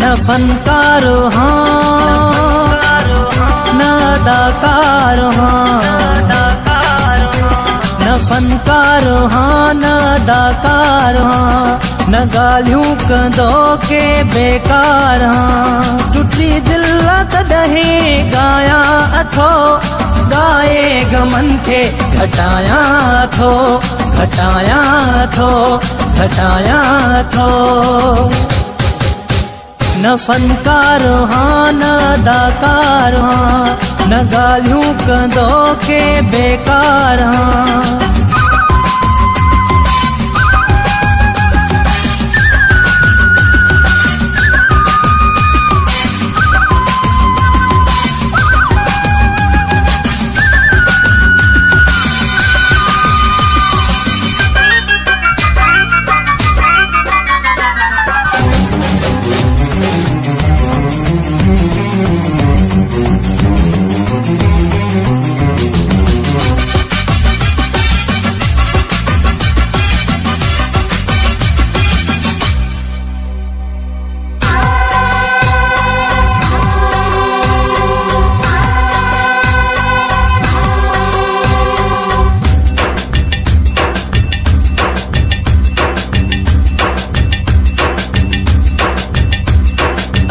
न फनकार हाँ न अदाकार हाँ, न फनकार हाँ न अदाकार हाँ, न गालियूं कंदो के बेकार हाँ। टुटी दिल तॾहिं गाया अथो, गाए गमन खे घटाया थो, घटाया थो, घटाया थो। न फनकार हाँ न अदाकार हाँ, न गालियूं कंदो के बेकार हाँ।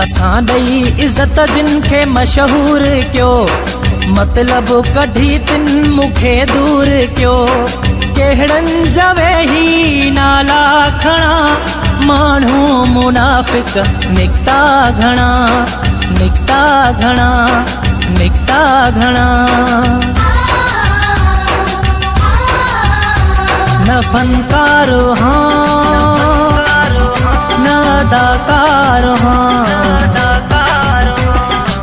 असां ॾई इज़त जिन खे मशहूर कयो, मतलब कढी तिन मूंखे दूर कयो। कहिड़नि जा वेही नाला खणा, माण्हू मुनाफ़िक निकता घणा, निकता घणा, निकता घणा। न फनकार हाँ न अदाकार हाँ,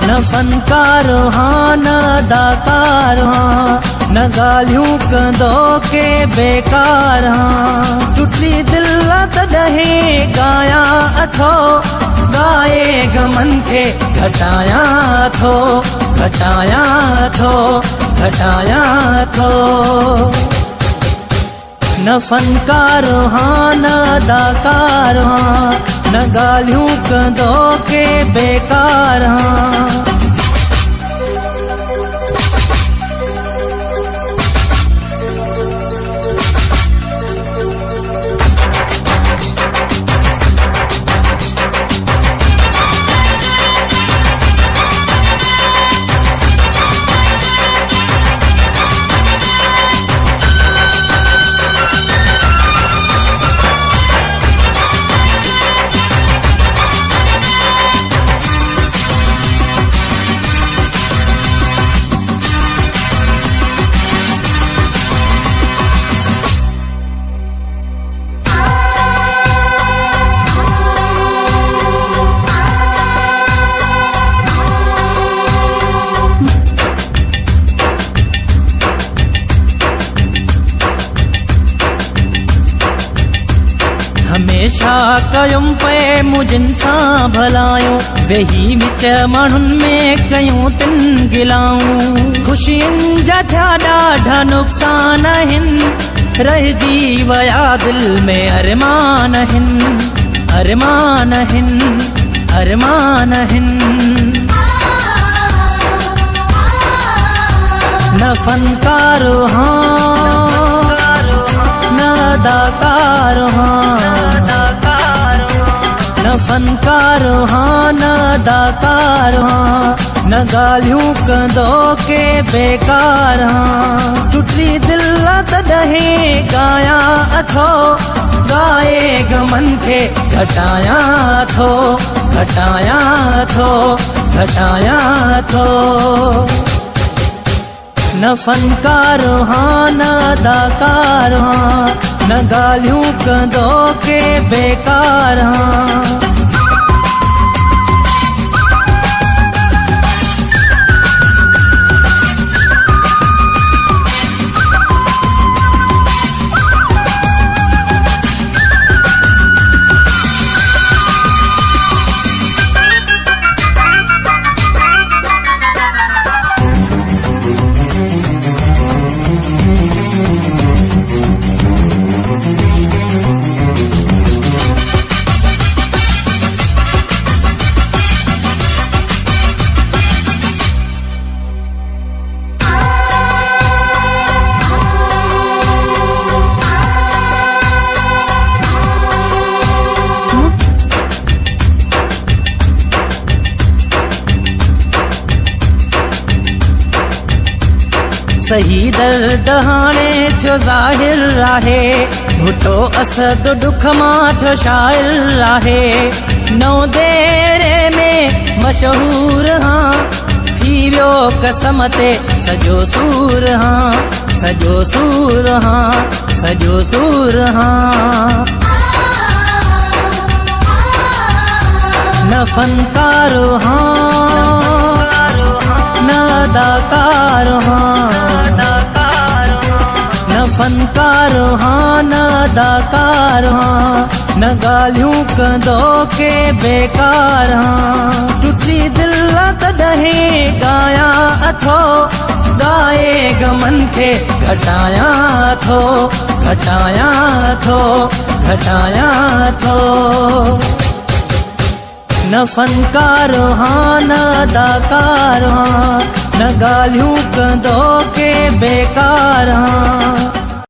न फनकार हाँ न अदाकार हाँ, न गालियूं कंदो के बेकार हाँ। टुटी दिल तॾहिं गाया अथो, गाए गमन खे घटाया थो, घटाया थो, घटाया थो। न फनकार हाँ न अदाकार हाँ, न गालियूं कंदो के बेकार हाँ। हमेशा कयुम पे मुझन सां भलायूं, वेही विच माण्हुनि में कयूं तिन गिलाऊं। ख़ुशियुनि जा थिया ॾाढा नुक़सान आहिनि, रहिजी विया दिल में अरमान आहिनि, अरमान आहिनि, अरमान आहिनि। न फनकार हाँ न अदाकार हाँ, न फनकार हाँ न अदाकार हाँ, न गालियूं कंदो के बेकार हाँ। टुटी दिल तॾहिं गाया अथो, गाए गमन खे घटाया थो, घटाया थो, घटाया थो। न फनकार हाँ न अदाकार हाँ, न गालियूं कंदो के बेकार हाँ। सही दर्द हाणे थियो ज़ाहिर आहे भुट्टो असद डुख मां थियो शाइर आहे नौ देरे में मशहूर हाँ थी वियो कसम ते सॼो सूर हाँ सॼो सूर हाँ सॼो सूर हाँ न फनकार हाँ न अदाकार हाँ न फनकार हाँ न अदाकार हाँ न ॻाल्हियूं कंदो के बेकार हाँ टुटी दिल तॾहिं ॻायां अथो ॻाए गमन खे घटायां थो घटायां थो घटायां थो न फनकार हाँ न अदाकार हाँ न ॻाल्हियूं कंदो के बेकार हाँ